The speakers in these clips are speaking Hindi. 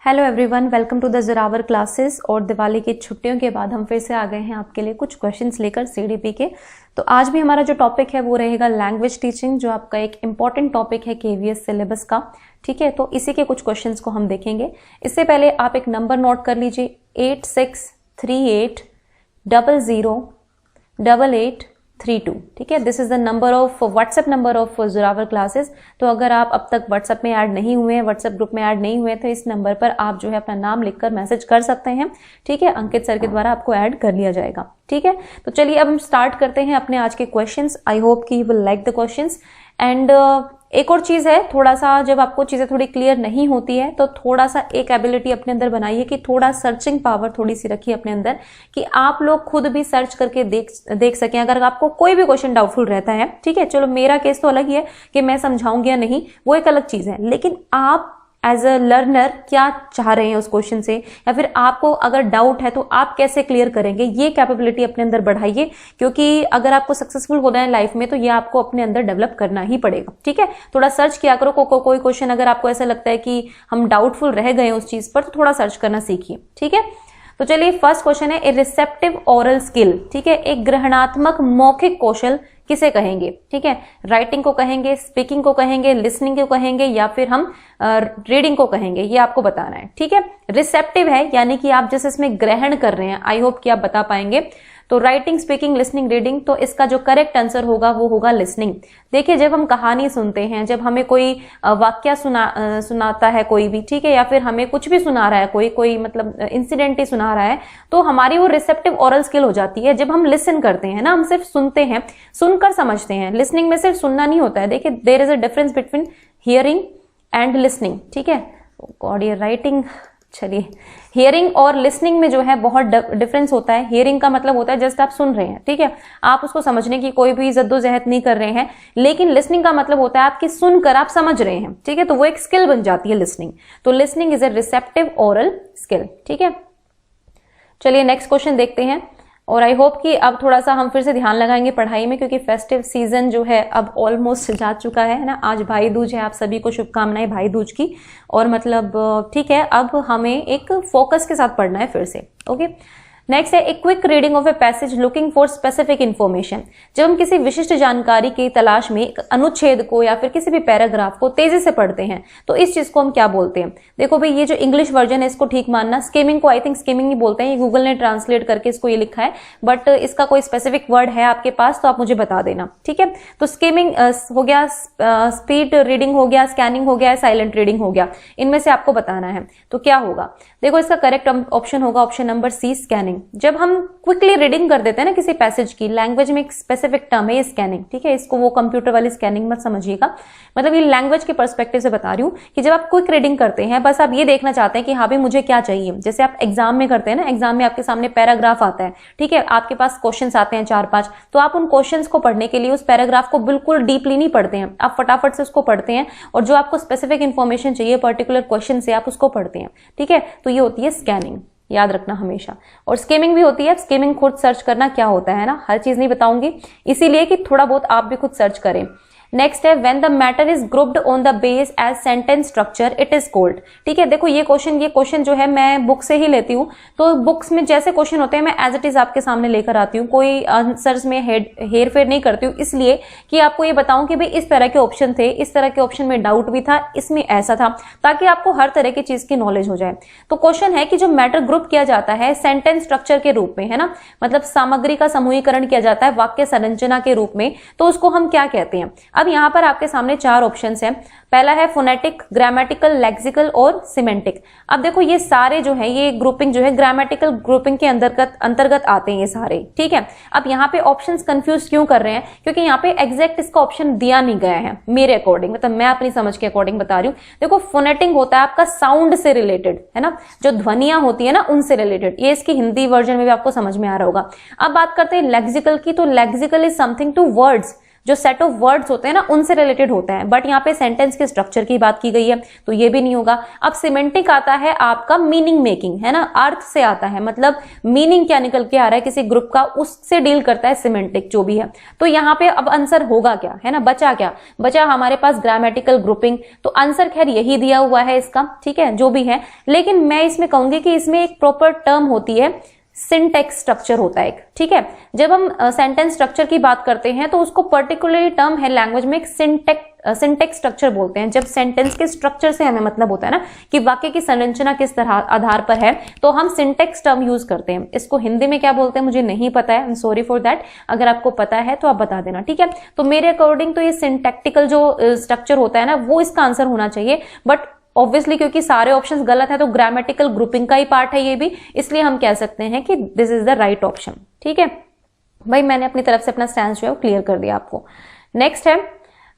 Hello everyone, welcome to the Zorawar classes. और दिवाली की छुट्टियों के बाद हम फिर से आ गए हैं आपके लिए कुछ क्वेश्चंस लेकर सीडीपी के। तो आज भी हमारा जो टॉपिक है वो रहेगा लैंग्वेज टीचिंग, जो आपका एक इम्पॉर्टेंट टॉपिक है केवीएस सिलेबस का। ठीक है, तो इसी के कुछ क्वेश्चंस को हम देखेंगे। इससे पहले आप एक नंबर नोट कर लीजिए 8638008832। ठीक है, this is the number of WhatsApp number of Zorawar classes. तो अगर आप अब तक व्हाट्सएप में ऐड नहीं हुए हैं, व्हाट्सएप ग्रुप में ऐड नहीं हुए, तो इस नंबर पर आप जो है अपना नाम लिखकर मैसेज कर सकते हैं। ठीक है, अंकित सर के द्वारा आपको ऐड कर लिया जाएगा। ठीक है, तो चलिए अब हम स्टार्ट करते हैं अपने आज के क्वेश्चंस। आई होप कि you will like the questions. And एक और चीज है, थोड़ा सा जब आपको चीजें थोड़ी क्लियर नहीं होती है तो थोड़ा सा एक एबिलिटी अपने अंदर बनाइए कि थोड़ा सर्चिंग पावर थोड़ी सी रखिए अपने अंदर, कि आप लोग खुद भी सर्च करके देख सकें अगर आपको कोई भी क्वेश्चन डाउटफुल रहता है। ठीक है, चलो मेरा केस तो अलग ही है कि मैं समझाऊंगी या नहीं, वो एक अलग चीज है, लेकिन आप एज अ लर्नर क्या चाह रहे हैं उस क्वेश्चन से, या फिर आपको अगर डाउट है तो आप कैसे क्लियर करेंगे, ये कैपेबिलिटी अपने अंदर बढ़ाइए। क्योंकि अगर आपको सक्सेसफुल होना है लाइफ में तो ये आपको अपने अंदर डेवलप करना ही पड़ेगा। ठीक है, थोड़ा सर्च किया करो। कोई क्वेश्चन अगर आपको ऐसा लगता है कि हम डाउटफुल रह गए उस चीज पर, तो थोड़ा सर्च करना सीखिए। ठीक है, तो चलिए फर्स्ट क्वेश्चन है, ए रिसेप्टिव ओरल स्किल। ठीक है, एक ग्रहणात्मक मौखिक कौशल किसे कहेंगे? ठीक है, राइटिंग को कहेंगे, स्पीकिंग को कहेंगे, लिसनिंग को कहेंगे, या फिर हम रीडिंग को कहेंगे, ये आपको बताना है। ठीक है, रिसेप्टिव है यानी कि आप जैसे इसमें ग्रहण कर रहे हैं। आई होप कि आप बता पाएंगे। तो राइटिंग, स्पीकिंग, लिसनिंग, रीडिंग, तो इसका जो करेक्ट आंसर होगा वो होगा लिसनिंग। देखिए, जब हम कहानी सुनते हैं, जब हमें कोई वाक्य सुनाता है कोई भी, ठीक है, या फिर हमें कुछ भी सुना रहा है, कोई मतलब इंसिडेंट ही सुना रहा है, तो हमारी वो रिसेप्टिव ओरल स्किल हो जाती है। जब हम लिसन करते हैं ना, हम सिर्फ सुनते हैं, सुनकर समझते हैं। लिसनिंग में सिर्फ सुनना नहीं होता है। देखिए, there is a difference between hearing and listening. ठीक है, गॉड, ये राइटिंग, चलिए, हियरिंग और लिसनिंग में जो है बहुत डिफरेंस होता है। हियरिंग का मतलब होता है जस्ट आप सुन रहे हैं, ठीक है, आप उसको समझने की कोई भी जद्दोजहद नहीं कर रहे हैं। लेकिन लिसनिंग का मतलब होता है आपकी सुनकर आप समझ रहे हैं। ठीक है, तो वो एक स्किल बन जाती है लिसनिंग। तो listening is a receptive oral skill. ठीक है, चलिए नेक्स्ट क्वेश्चन देखते हैं। और आई होप कि अब थोड़ा सा हम फिर से ध्यान लगाएंगे पढ़ाई में, क्योंकि फेस्टिव सीजन जो है अब ऑलमोस्ट जा चुका है ना। आज भाई दूज है, आप सभी को शुभकामनाएं भाई दूज की। और मतलब ठीक है, अब हमें एक फोकस के साथ पढ़ना है फिर से। ओके, नेक्स्ट है, a quick reading of a passage looking for specific information. जब हम किसी विशिष्ट जानकारी की तलाश में एक अनुच्छेद को या फिर किसी भी पैराग्राफ को तेजी से पढ़ते हैं, तो इस चीज को हम क्या बोलते हैं? देखो भाई, ये जो इंग्लिश वर्जन है इसको ठीक मानना, स्किमिंग को आई थिंक स्किमिंग ही बोलते हैं। ये गूगल ने ट्रांसलेट करके इसको ये लिखा है, बट इसका कोई स्पेसिफिक वर्ड है आपके पास तो आप मुझे बता देना। ठीक है, तो स्किमिंग हो गया, स्पीड रीडिंग हो गया, स्कैनिंग हो गया, साइलेंट रीडिंग हो गया। इनमें से आपको बताना है तो क्या होगा। देखो, इसका करेक्ट ऑप्शन होगा ऑप्शन नंबर सी, स्कैनिंग। जब हम क्विकली रीडिंग कर देते हैं ना किसी पैसेज की, लैंग्वेज में एक स्पेसिफिक टर्म है स्कैनिंग। ठीक है, इसको वो कंप्यूटर वाली स्कैनिंग मत समझिएगा, मतलब ये लैंग्वेज के पर्सपेक्टिव से बता रही हूं कि जब आप क्विक रीडिंग करते हैं, बस आप ये देखना चाहते हैं कि हाँ भाई मुझे क्या चाहिए। जैसे आप एग्जाम में करते हैं ना, एग्जाम में आपके सामने पैराग्राफ आता है, ठीक है, आपके पास क्वेश्चंस आते हैं 4-5, तो आप उन क्वेश्चंस को पढ़ने के लिए उस पैराग्राफ को बिल्कुल डीपली नहीं पढ़ते हैं, आप फटाफट से उसको पढ़ते हैं, और जो आपको स्पेसिफिक इन्फॉर्मेशन चाहिए पर्टिकुलर क्वेश्चन से, आप उसको पढ़ते हैं। ठीक है, तो ये होती है स्कैनिंग, याद रखना हमेशा। और स्किमिंग भी होती है। स्किमिंग खुद सर्च करना क्या होता है ना, हर चीज नहीं बताऊंगी, इसीलिए कि थोड़ा बहुत आप भी खुद सर्च करें। नेक्स्ट है, when the matter is grouped on the base as sentence structure it is called. ठीक है, देखो ये क्वेश्चन जो है मैं बुक से ही लेती हूँ, तो बुक्स में जैसे क्वेश्चन होते हैं मैं एज इट इज आपके सामने लेकर आती हूँ, कोई आंसर्स में हेर फेर नहीं करती हूँ, इसलिए कि आपको ये बताऊं कि भाई इस तरह के ऑप्शन थे, इस तरह के ऑप्शन में डाउट भी था, इसमें ऐसा था, ताकि आपको हर तरह की चीज की नॉलेज हो जाए। तो क्वेश्चन है कि जो मैटर ग्रुप किया जाता है सेंटेंस स्ट्रक्चर के रूप में, है ना, मतलब सामग्री का समूहीकरण किया जाता है वाक्य संरचना के रूप में, तो उसको हम क्या कहते हैं? अब यहाँ पर आपके सामने 4 ऑप्शंस हैं। पहला है फोनेटिक, ग्रामेटिकल, लेक्सिकल और सिमेंटिक। अब देखो ये सारे जो है, ये ग्रुपिंग जो है ग्रामेटिकल ग्रुपिंग के अंतर्गत आते हैं ये सारे। ठीक है, अब यहाँ पे ऑप्शंस कंफ्यूज क्यों कर रहे हैं? क्योंकि यहाँ पे एग्जैक्ट इसका ऑप्शन दिया नहीं गया है मेरे अकॉर्डिंग, मतलब मैं अपनी समझ के अकॉर्डिंग बता रही हूँ। देखो, फोनेटिक होता है आपका साउंड से रिलेटेड, है ना, जो ध्वनियां होती है ना उनसे रिलेटेड। ये इसकी हिंदी वर्जन में भी आपको समझ में आ रहा होगा। अब बात करते हैं लेक्सिकल की, तो lexical is something to words, जो सेट ऑफ वर्ड्स होते हैं ना उनसे रिलेटेड होता है, बट यहाँ पे सेंटेंस के स्ट्रक्चर की बात की गई है तो ये भी नहीं होगा। अब सिमेंटिक आता है आपका मीनिंग मेकिंग, है ना, अर्थ से आता है, मतलब मीनिंग क्या निकल के आ रहा है किसी ग्रुप का, उससे डील करता है सिमेंटिक जो भी है। तो यहाँ पे अब आंसर होगा क्या, है ना, बचा क्या, बचा हमारे पास ग्रामेटिकल ग्रुपिंग। तो आंसर खैर यही दिया हुआ है इसका, ठीक है, जो भी है। लेकिन मैं इसमें कहूंगी कि इसमें एक प्रॉपर टर्म होती है, सिंटेक्स स्ट्रक्चर होता है एक, ठीक है। जब हम सेंटेंस स्ट्रक्चर की बात करते हैं तो उसको पर्टिकुलरली टर्म है लैंग्वेज में एक सिंटेक्स स्ट्रक्चर बोलते हैं। जब सेंटेंस के स्ट्रक्चर से हमें मतलब होता है ना कि वाक्य की संरचना किस तरह आधार पर है, तो हम सिंटेक्स टर्म यूज करते हैं। इसको हिंदी में क्या बोलते हैं मुझे नहीं पता है, I am sorry for that. अगर आपको पता है तो आप बता देना, ठीक है। तो मेरे अकॉर्डिंग तो ये सिंटैक्टिकल जो स्ट्रक्चर होता है ना वो इसका आंसर होना चाहिए, बट ऑब्वियसली क्योंकि सारे ऑप्शंस गलत है तो ग्रामेटिकल ग्रुपिंग का ही पार्ट है ये भी, इसलिए हम कह सकते हैं कि this is the right option, ठीक है भाई। मैंने अपनी तरफ से अपना स्टैंड जो है क्लियर कर दिया आपको। नेक्स्ट है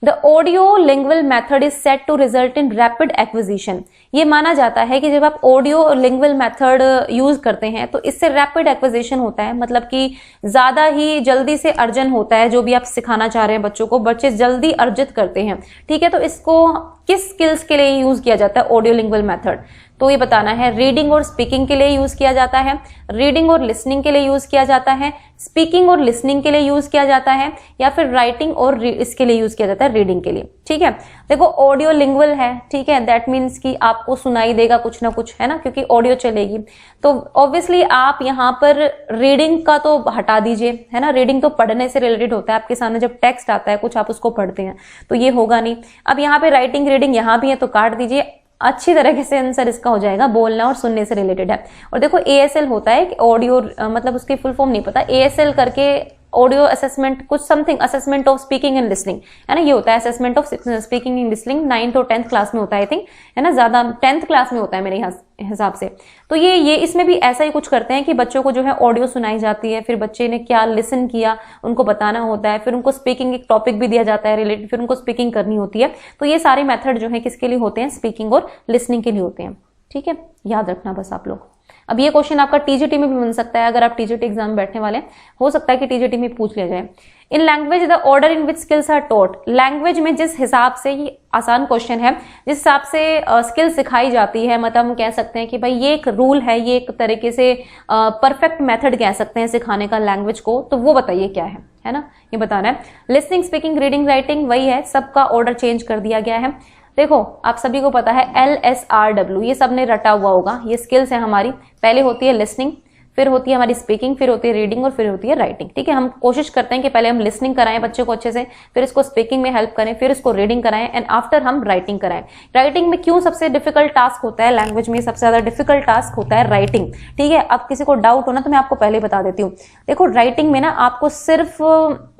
the audio lingual method is set to result in rapid acquisition. ये माना जाता है कि जब आप ऑडियो लिंग्वल मेथड यूज करते हैं तो इससे रैपिड एक्विजिशन होता है, मतलब कि ज्यादा ही जल्दी से अर्जन होता है। जो भी आप सिखाना चाह रहे हैं बच्चों को, बच्चे जल्दी अर्जित करते हैं, ठीक है। तो इसको किस स्किल्स के लिए यूज किया जाता है ऑडियो लिंग्वल मेथड, तो ये बताना है। रीडिंग और स्पीकिंग के लिए यूज किया जाता है, रीडिंग और लिसनिंग के लिए यूज किया जाता है, स्पीकिंग और लिसनिंग के लिए यूज किया जाता है, या फिर राइटिंग और इसके लिए यूज किया जाता है, रीडिंग के लिए, ठीक है। देखो ऑडियो लिंग्वल है, ठीक है, दैट मीन्स कि आपको सुनाई देगा कुछ ना कुछ, है ना, क्योंकि ऑडियो चलेगी। तो ऑब्वियसली आप यहाँ पर रीडिंग का तो हटा दीजिए, है ना, रीडिंग तो पढ़ने से रिलेटेड होता है। आपके सामने जब टेक्स्ट आता है कुछ आप उसको पढ़ते हैं तो ये होगा नहीं। अब यहाँ पे राइटिंग रीडिंग यहाँ भी है तो काट दीजिए, अच्छी तरीके से आंसर इसका हो जाएगा, बोलना और सुनने से रिलेटेड है। और देखो ASL होता है ऑडियो, मतलब उसकी फुल फॉर्म नहीं पता, ASL करके ऑडियो असेसमेंट कुछ something, assessment of speaking and listening, है ना, ये होता है assessment of speaking and listening 9th और 10th क्लास में होता है आई थिंक, है ना, ज्यादा 10th क्लास में होता है मेरे हिसाब से। तो ये इसमें भी ऐसा ही कुछ करते हैं कि बच्चों को जो है ऑडियो सुनाई जाती है, फिर बच्चे ने क्या लिसन किया उनको बताना होता है, फिर उनको स्पीकिंग एक टॉपिक भी दिया जाता है रिलेटेड, फिर उनको स्पीकिंग करनी होती है। तो ये सारे मेथड जो है किसके लिए होते हैं, स्पीकिंग और लिसनिंग के लिए होते हैं, ठीक है, याद रखना बस आप लोग। अब ये क्वेश्चन आपका टीजीटी में भी बन सकता है, अगर आप टीजीटी एग्जाम में बैठने वाले हैं हो सकता है कि टीजीटी में पूछ लिया जाए। In language the order in which skills are taught, language में जिस हिसाब से, ये आसान क्वेश्चन है, जिस हिसाब से स्किल सिखाई जाती है, मतलब हम कह सकते हैं कि भाई ये एक रूल है, ये एक तरीके से परफेक्ट मेथड कह सकते हैं सिखाने का लैंग्वेज को, तो वो बताइए क्या है ना, ये बताना है। लिसनिंग, स्पीकिंग, रीडिंग, राइटिंग वही है, सबका ऑर्डर चेंज कर दिया गया है। देखो आप सभी को पता है LSRW, ये सबने रटा हुआ होगा, ये स्किल्स है हमारी। पहले होती है लिसनिंग, फिर होती है हमारी स्पीकिंग, फिर होती है रीडिंग और फिर होती है राइटिंग, ठीक है। हम कोशिश करते हैं कि पहले हम लिसनिंग कराएं बच्चे को अच्छे से, फिर इसको स्पीकिंग में हेल्प करें, फिर इसको रीडिंग कराएं एंड आफ्टर हम राइटिंग कराएं। राइटिंग में क्यों सबसे डिफिकल्ट टास्क होता है, लैंग्वेज में सबसे ज्यादा डिफिकल्ट टास्क होता है राइटिंग, ठीक है। अब किसी को डाउट हो ना तो मैं आपको पहले बता देती हूँ। देखो राइटिंग में ना आपको सिर्फ,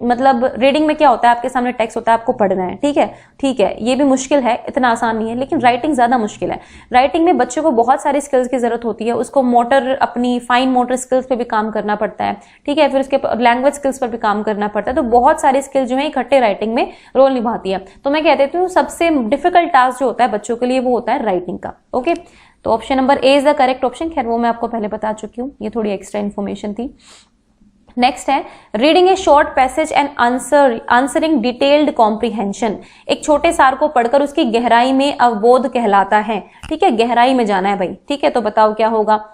मतलब रीडिंग में क्या होता है, आपके सामने टेक्स्ट होता है, आपको पढ़ना है, ठीक है, ये भी मुश्किल है, इतना आसान नहीं है, लेकिन राइटिंग ज्यादा मुश्किल है। राइटिंग में बच्चों को बहुत सारी स्किल्स की जरूरत होती है, उसको मोटर, अपनी फाइन मोटर स्किल्स पे भी काम करना पड़ता है, ठीक है, फिर उसके लैंग्वेज स्किल्स पर भी काम करना पड़ता है। तो बहुत सारी स्किल जो है इकट्ठे राइटिंग में रोल निभाती है। तो मैं कह देती हूँ सबसे डिफिकल्ट टास्क जो होता है बच्चों के लिए वो होता है राइटिंग का, ओके। तो option number A is the correct option. खैर वो मैं आपको पहले बता चुकी हूँ, ये थोड़ी एक्स्ट्रा इन्फॉर्मेशन थी। नेक्स्ट है reading A short passage and answering detailed comprehension, एक छोटे सार को पढ़कर उसकी गहराई में अवबोध कहलाता है, ठीक है, गहराई में जाना है भाई, ठीक है। तो बताओ क्या होगा।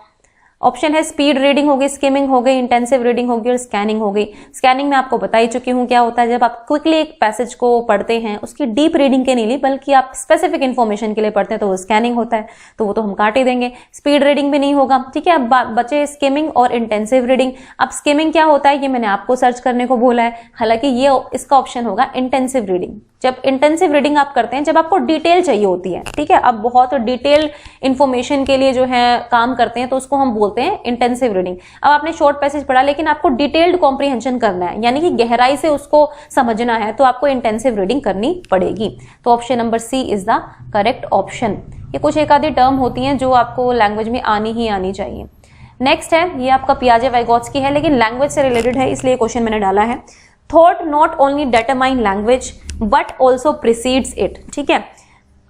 ऑप्शन है स्पीड रीडिंग हो गई, स्किमिंग हो गई, इंटेंसिव रीडिंग होगी और स्कैनिंग हो गई। स्कैनिंग में आपको बता ही चुकी हूँ क्या होता है, जब आप क्विकली एक पैसेज को पढ़ते हैं, उसकी डीप रीडिंग के नहीं बल्कि आप स्पेसिफिक इन्फॉर्मेशन के लिए पढ़ते हैं तो वो स्कैनिंग होता है, तो वो तो हम काट ही देंगे। स्पीड रीडिंग भी नहीं होगा, ठीक है। अब बचे स्किमिंग और इंटेंसिव रीडिंग। अब स्किमिंग क्या होता है ये मैंने आपको सर्च करने को बोला है, हालांकि ये इसका ऑप्शन होगा इंटेंसिव रीडिंग। जब इंटेंसिव रीडिंग आप करते हैं, जब आपको डिटेल चाहिए होती है, ठीक है, अब बहुत डिटेल इंफॉर्मेशन के लिए जो है काम करते हैं तो उसको हम बोलते हैं इंटेंसिव रीडिंग। अब आपने शॉर्ट पैसेज पढ़ा लेकिन आपको डिटेल्ड कॉम्प्रीहेंशन करना है, यानी कि गहराई से उसको समझना है, तो आपको इंटेंसिव रीडिंग करनी पड़ेगी। तो option number C is the correct option. ये कुछ एक आधी टर्म होती हैं जो आपको लैंग्वेज में आनी ही आनी चाहिए। नेक्स्ट है, ये आपका पियाजे वाइगोत्स्की है, लेकिन लैंग्वेज से रिलेटेड है इसलिए क्वेश्चन मैंने डाला है। Thought not only determine language but also precedes it, ठीक है।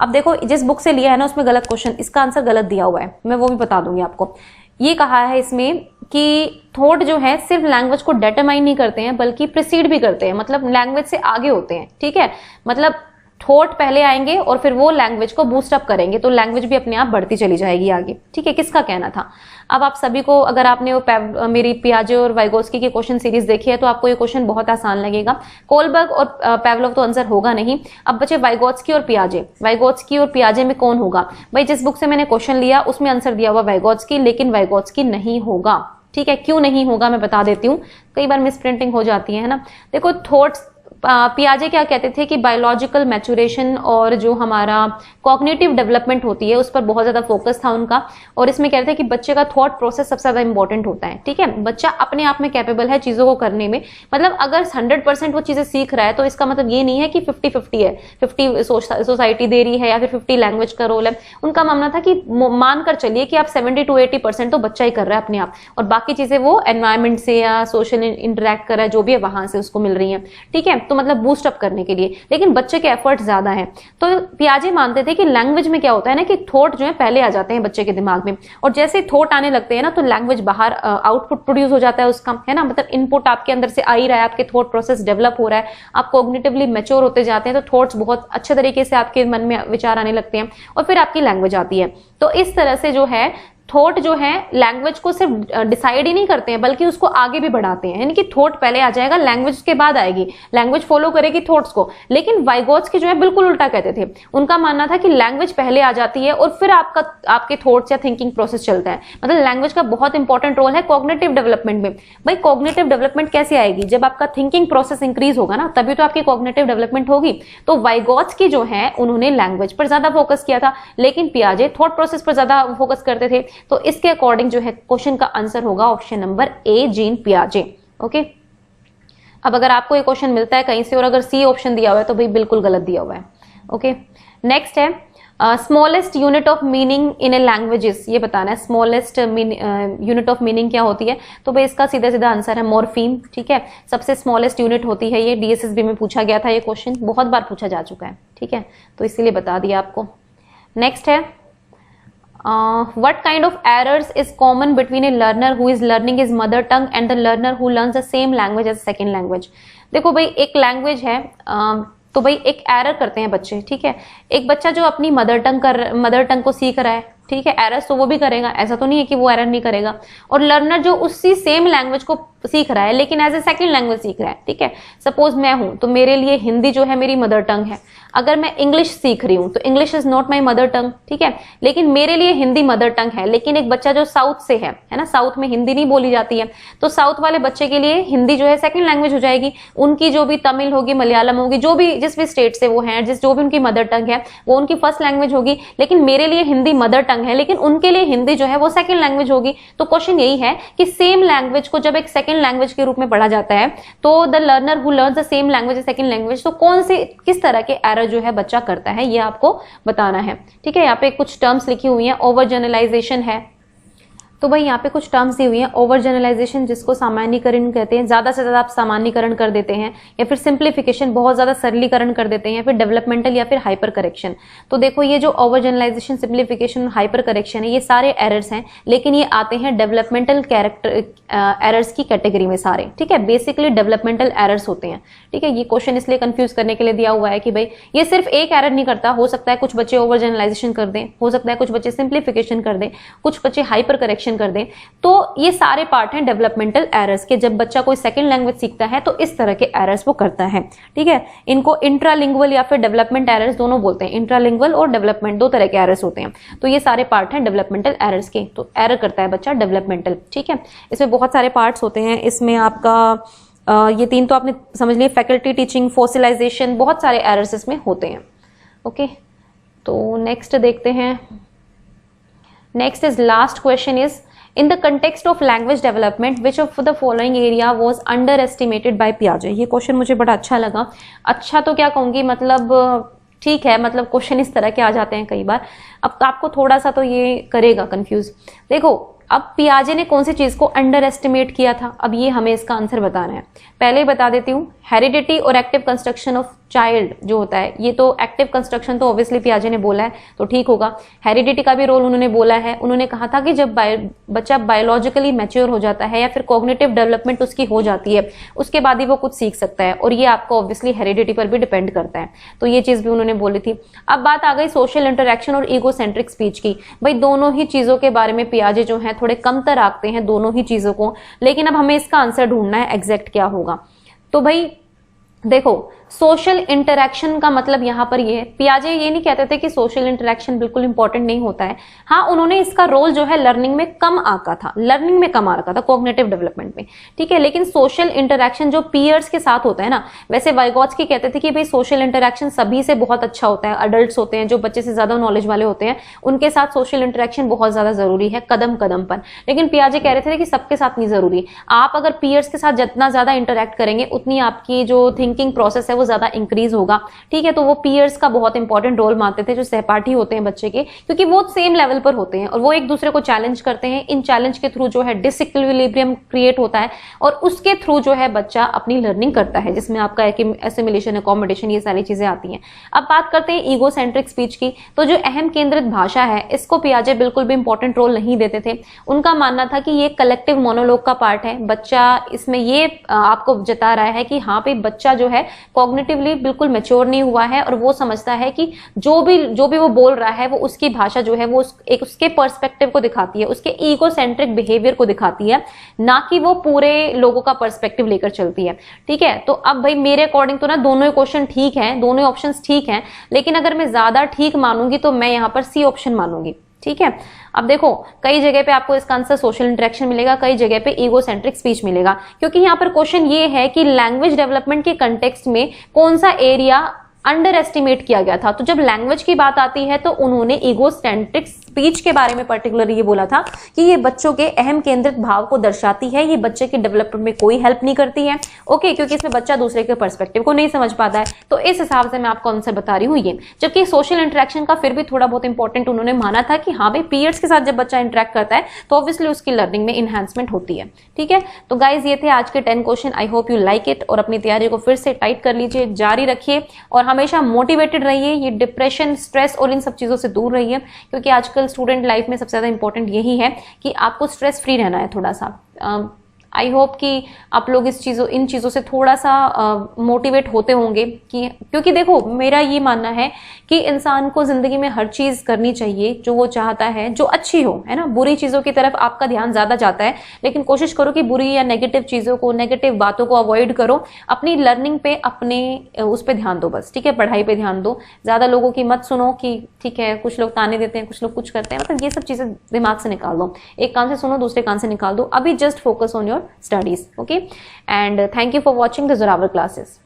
अब देखो जिस बुक से लिया है ना उसमें गलत क्वेश्चन, इसका आंसर गलत दिया हुआ है, मैं वो भी बता दूंगी आपको। ये कहा है इसमें कि थॉट जो है सिर्फ लैंग्वेज को डिटरमाइन नहीं करते हैं बल्कि प्रिसीड भी करते हैं, मतलब लैंग्वेज से आगे होते हैं। ठीक है, मतलब थॉट पहले आएंगे और फिर वो लैंग्वेज को बूस्ट अप करेंगे, तो लैंग्वेज भी अपने आप बढ़ती चली जाएगी आगे। ठीक है, किसका कहना था? अब आप सभी को, अगर आपने वो मेरी पियाजे और वाइगोत्स्की की क्वेश्चन सीरीज देखी है तो आपको ये क्वेश्चन बहुत आसान लगेगा। कोलबर्ग और पेवलोव तो आंसर होगा नहीं। अब बचे वाइगोत्स्की और पियाजे। वाइगोत्स्की और पियाजे में कौन होगा? भाई जिस बुक से मैंने क्वेश्चन लिया उसमें आंसर दिया हुआ वाइगोत्स्की, लेकिन वाइगोत्स्की नहीं होगा। ठीक है, क्यों नहीं होगा मैं बता देती हूँ, कई बार मिस प्रिंटिंग हो जाती है ना। देखो थॉट्स, पियाजे क्या कहते थे कि बायोलॉजिकल मैचुरेशन और जो हमारा कॉग्निटिव डेवलपमेंट होती है उस पर बहुत ज्यादा फोकस था उनका, और इसमें कहते थे कि बच्चे का थॉट प्रोसेस सबसे ज्यादा इंपॉर्टेंट होता है। ठीक है, बच्चा अपने आप में कैपेबल है चीजों को करने में, मतलब अगर 100% वो चीजें सीख रहा है तो इसका मतलब ये नहीं है कि 50-50 है, 50 सोसाइटी दे रही है या फिर 50 लैंग्वेज का रोल है। उनका मानना था कि मानकर चलिए कि आप 70 to 80% तो बच्चा ही कर रहा है अपने आप, और बाकी चीजें वो एनवायरमेंट से या सोशल इंटरेक्ट कर रहा है जो भी है वहां से उसको मिल रही है। ठीक है, तो मतलब बूस्ट अप करने के लिए, लेकिन बच्चे के एफर्ट ज्यादा है। तो पियाजे मानते थे कि लैंग्वेज में क्या होता है ना कि थॉट जो है पहले आ जाते हैं बच्चे के दिमाग में, और जैसे थॉट आने लगते हैं ना तो लैंग्वेज बाहर आउटपुट प्रोड्यूस हो जाता है उसका, है ना, मतलब इनपुट आपके अंदर से आ ही रहा है, आपके थॉट प्रोसेस डेवलप हो रहा है, आप कॉग्निटिवली मैच्योर होते जाते हैं, तो थॉट्स बहुत अच्छे तरीके से आपके मन में विचार आने लगते हैं और फिर आपकी लैंग्वेज आती है। तो इस तरह से जो है थॉट जो है लैंग्वेज को सिर्फ डिसाइड ही नहीं करते हैं बल्कि उसको आगे भी बढ़ाते हैं, यानी कि थॉट पहले आ जाएगा, लैंग्वेज के बाद आएगी, लैंग्वेज फॉलो करेगी थॉट्स को। लेकिन वाइगोत्स्की जो है बिल्कुल उल्टा कहते थे, उनका मानना था कि लैंग्वेज पहले आ जाती है और फिर आपके थॉट्स या थिंकिंग प्रोसेस चलता है, मतलब लैंग्वेज का बहुत इंपॉर्टेंट रोल है कॉग्निटिव डेवलपमेंट में। भाई कॉग्निटिव डेवलपमेंट कैसे आएगी? जब आपका थिंकिंग प्रोसेस इंक्रीज होगा ना तभी तो आपकी कॉग्निटिव डेवलपमेंट होगी। तो वाइगोत्स्की जो है उन्होंने लैंग्वेज पर ज्यादा फोकस किया था, लेकिन पियाजे थॉट प्रोसेस पर ज्यादा फोकस करते थे। तो इसके अकॉर्डिंग जो है क्वेश्चन का आंसर होगा ऑप्शन नंबर ए, जीन पियाजे। ओके, अब अगर आपको ये क्वेश्चन मिलता है कहीं से और अगर सी ऑप्शन दिया हुआ है तो भाई बिल्कुल गलत दिया हुआ है। ओके, नेक्स्ट है smallest unit of meaning in A languages, ये बताना है स्मॉलेस्ट यूनिट ऑफ मीनिंग क्या होती है। तो भाई इसका सीधा सीधा आंसर है मॉर्फीम। ठीक है, सबसे स्मॉलेस्ट यूनिट होती है ये, डीएसएसबी में पूछा गया था ये क्वेश्चन, बहुत बार पूछा जा चुका है। ठीक है, तो इसीलिए बता दिया आपको। नेक्स्ट है what kind of errors is common between a learner who is learning his mother tongue and the learner who learns the same language as a second language? देखो भाई एक लैंग्वेज है तो भाई एक एरर करते हैं बच्चे। ठीक है, एक बच्चा जो अपनी मदर टंग को सीख रहा है, ठीक है, एरर्स तो वो भी करेगा, ऐसा तो नहीं है कि वो एरर नहीं करेगा। और लर्नर जो उसी सेम लैंग्वेज को सीख रहा है लेकिन एज ए सेकंड लैंग्वेज सीख रहा है। ठीक है, सपोज मैं हूं तो मेरे लिए हिंदी जो है मेरी मदर टंग है, अगर मैं इंग्लिश सीख रही हूं तो English is not my mother tongue. ठीक है, लेकिन मेरे लिए हिंदी मदर टंग है, लेकिन एक बच्चा जो साउथ से है ना, साउथ में हिंदी नहीं बोली जाती है, तो साउथ वाले बच्चे के लिए हिंदी जो है सेकंड लैंग्वेज हो जाएगी। उनकी जो भी तमिल होगी, मलयालम होगी, जो भी जिस भी स्टेट से वो है, जो भी उनकी मदर टंग है वो उनकी फर्स्ट लैंग्वेज होगी। लेकिन मेरे लिए हिंदी मदर टंग है, लेकिन उनके लिए हिंदी जो है वो सेकंड लैंग्वेज होगी। तो क्वेश्चन यही है कि सेम लैंग्वेज को जब एक सेकंड लैंग्वेज के रूप में पढ़ा जाता है तो the learner who learns the same language second language, तो कौन से किस तरह के एरर जो है बच्चा करता है ये आपको बताना है। ठीक है, यहाँ पे कुछ टर्म्स लिखी हुई हैं, ओवर जनरलाइजेशन है, तो भाई यहाँ पे कुछ टर्म्स दी हुई हैं। ओवर जनरलाइजेशन जिसको सामान्यीकरण कहते हैं, ज्यादा से ज्यादा आप सामान्यीकरण कर देते हैं, या फिर सिंप्लीफिकेशन बहुत ज्यादा सरलीकरण कर देते हैं, या फिर डेवलपमेंटल या फिर हाइपर करेक्शन। तो देखो ये जो over generalisation, simplification, hyper correction है, ये सारे एरर्स हैं, लेकिन ये आते हैं डेवलपमेंटल एरर्स की कैटेगरी में सारे। ठीक है, बेसिकली डेवलपमेंटल एरर्स होते हैं। ठीक है, ये क्वेश्चन इसलिए कंफ्यूज करने के लिए दिया हुआ है कि भाई ये सिर्फ एक एरर नहीं करता, हो सकता है कुछ बच्चे ओवर जनरलाइजेशन कर दें, हो सकता है कुछ बच्चे सिंप्लीफिकेशन कर दें, कुछ बच्चे हाइपर करेक्शन कर दें। तो ये सारे पार्ट हैं डेवलपमेंटल एरर्स के। जब बच्चा कोई सेकंड लैंग्वेज सीखता है तो इस तरह के एरर्स वो करता है। ठीक है, इनको इंट्रालिंगुअल या फिर डेवलपमेंट एरर्स दोनों बोलते हैं। इंट्रालिंगुअल और डेवलपमेंट दो तरह के एरर्स होते हैं। तो ये सारे पार्ट हैं डेवलपमेंटल एरर्स के। तो एरर करता है बच्चा डेवलपमेंटल। ठीक है, इसमें बहुत सारे पार्ट्स होते हैं। इसमें आपका ये तीन तो आपने समझ लिए, फैकल्टी टीचिंग, फॉसिलाइजेशन, बहुत सारे एरर्स इसमें होते हैं। ओके, तो नेक्स्ट देखते हैं। Next is last question is in the context of language development which of the following area was underestimated by Piaget? ये क्वेश्चन मुझे बड़ा अच्छा लगा। अच्छा तो क्या कहूंगी, मतलब ठीक है, मतलब क्वेश्चन इस तरह के आ जाते हैं कई बार, अब आपको थोड़ा सा तो ये करेगा कंफ्यूज। देखो अब पियाजे ने कौन सी चीज को अंडर एस्टिमेट किया था, अब ये हमें इसका आंसर बताना है। पहले ही बता देती हूँ, हेरिडिटी और एक्टिव कंस्ट्रक्शन ऑफ चाइल्ड जो होता है, ये तो एक्टिव कंस्ट्रक्शन तो ऑब्वियसली पियाजे ने बोला है तो ठीक होगा। हेरिडिटी का भी रोल उन्होंने बोला है। उन्होंने कहा था कि जब बच्चा बायोलॉजिकली मैच्योर हो जाता है या फिर कॉग्निटिव डेवलपमेंट उसकी हो जाती है, उसके बाद ही वो कुछ सीख सकता है, और ये आपको ऑब्वियसली हेरिडिटी पर भी डिपेंड करता है। तो ये चीज भी उन्होंने बोली थी। अब बात आ गई सोशल इंटरेक्शन और ईगो सेंट्रिक स्पीच की। भाई दोनों ही चीजों के बारे में पियाजे जो है थोड़े कमतर आंकते हैं दोनों ही चीजों को, लेकिन अब हमें इसका आंसर ढूंढना है एग्जैक्ट क्या होगा। तो भाई देखो, सोशल इंटरेक्शन का मतलब यहां पर ये है, पियाजे ये नहीं कहते थे कि सोशल इंटरेक्शन बिल्कुल इंपॉर्टेंट नहीं होता है। हाँ, उन्होंने इसका रोल जो है लर्निंग में कम आंका था, लर्निंग में कम आ रखा था, कॉग्निटिव डेवलपमेंट में, ठीक है। लेकिन सोशल इंटरेक्शन जो पीयर्स के साथ होता है ना, वैसे वाइगोत्स्की कहते थे कि भाई सोशल इंटरेक्शन सभी से बहुत अच्छा होता है। अडल्ट होते हैं जो बच्चे से ज्यादा नॉलेज वाले होते हैं, उनके साथ सोशल इंटरेक्शन बहुत ज्यादा जरूरी है कदम कदम पर। लेकिन पियाजे कह रहे थे कि सबके साथ नहीं जरूरी। आप अगर पीयर्स के साथ जितना ज्यादा इंटरेक्ट करेंगे उतनी आपकी जो थिंकिंग प्रोसेस है वो ज्यादा इंक्रीज होगा, ठीक है। तो वो पीयर्स का बहुत इंपॉर्टेंट रोल मानते थे, जो सहपाठी होते हैं बच्चे के, क्योंकि वो सेम लेवल पर होते हैं और वो एक दूसरे को चैलेंज करते हैं। इन चैलेंज के थ्रू जो है डिसइक्विलिब्रियम क्रिएट होता है और उसके थ्रू जो है बच्चा अपनी लर्निंग करता है, जिसमें आपका एसिमिलेशन, अकोमोडेशन, ये सारी चीजें आती हैं। अब बात करते हैं ईगो सेंट्रिक स्पीच की। तो जो अहम केंद्रित भाषा है, इसको पियाजे बिल्कुल भी इंपॉर्टेंट रोल नहीं देते थे। उनका मानना था कि ये कलेक्टिव मोनोलॉग का पार्ट है। बच्चा इसमें ये आपको जता रहा है कि हाँ भाई बच्चा जो है कॉग्निटिवली बिल्कुल मैच्योर नहीं हुआ है और वो समझता है कि जो भी वो बोल रहा है वो उसकी भाषा जो है वो एक उसके पर्सपेक्टिव को दिखाती है, उसके ईगो सेंट्रिक बिहेवियर को दिखाती है, ना कि वो पूरे लोगों का पर्सपेक्टिव लेकर चलती है, ठीक है। तो अब भाई मेरे अकॉर्डिंग तो ना दोनों ही क्वेश्चन ठीक है, दोनों ऑप्शंस ठीक हैं, लेकिन अगर मैं ज्यादा ठीक मानूंगी तो मैं यहां पर सी ऑप्शन मानूंगी, ठीक है। अब देखो, कई जगह पे आपको इसका आंसर सोशल इंटरेक्शन मिलेगा, कई जगह पे ईगो सेंट्रिक स्पीच मिलेगा, क्योंकि यहाँ पर क्वेश्चन ये है कि लैंग्वेज डेवलपमेंट के कंटेक्स्ट में कौन सा एरिया अंडर एस्टिमेट किया गया था। तो जब लैंग्वेज की बात आती है तो उन्होंने ईगो सेंट्रिक स्पीच के बारे में पर्टिकुलरली ये बोला था कि ये बच्चों के अहम केंद्रित भाव को दर्शाती है, ये बच्चे के डेवलपमेंट में कोई हेल्प नहीं करती है, ओके, क्योंकि इसमें बच्चा दूसरे के पर्सपेक्टिव को नहीं समझ पाता है। तो इस हिसाब से मैं आपको आंसर बता रही हूँ ये। जबकि सोशल इंटरेक्शन का फिर भी थोड़ा बहुत इंपॉर्टेंट उन्होंने माना था कि हाँ भाई पीयर्स के साथ जब बच्चा इंटरेक्ट करता है तो ऑब्वियसली उसकी लर्निंग में इनहेंसमेंट होती है, ठीक है। तो गाइज ये थे आज के 10 question. I hope you like it और अपनी तैयारी को फिर से टाइट कर लीजिए, जारी रखिए और हमेशा मोटिवेटेड रहिए। ये डिप्रेशन, स्ट्रेस और इन सब चीजों से दूर रहिए, क्योंकि आजकल स्टूडेंट लाइफ में सबसे ज्यादा इंपॉर्टेंट यही है कि आपको स्ट्रेस फ्री रहना है थोड़ा सा। आई होप कि आप लोग इन चीज़ों से थोड़ा सा मोटिवेट होते होंगे कि, क्योंकि देखो मेरा ये मानना है कि इंसान को ज़िंदगी में हर चीज़ करनी चाहिए जो वो चाहता है, जो अच्छी हो, है ना। बुरी चीज़ों की तरफ आपका ध्यान ज़्यादा जाता है, लेकिन कोशिश करो कि बुरी या नेगेटिव चीज़ों को, नेगेटिव बातों को अवॉइड करो। अपनी लर्निंग पे, अपने उस पर ध्यान दो बस, ठीक है, पढ़ाई पे ध्यान दो। ज़्यादा लोगों की मत सुनो कि ठीक है कुछ लोग ताने देते हैं, कुछ लोग कुछ करते हैं, मतलब ये सब चीज़ें दिमाग से निकाल दो। एक कान से सुनो, दूसरे कान से निकाल दो। अभी just focus on your studies, okay, and thank you for watching the Zorawar classes.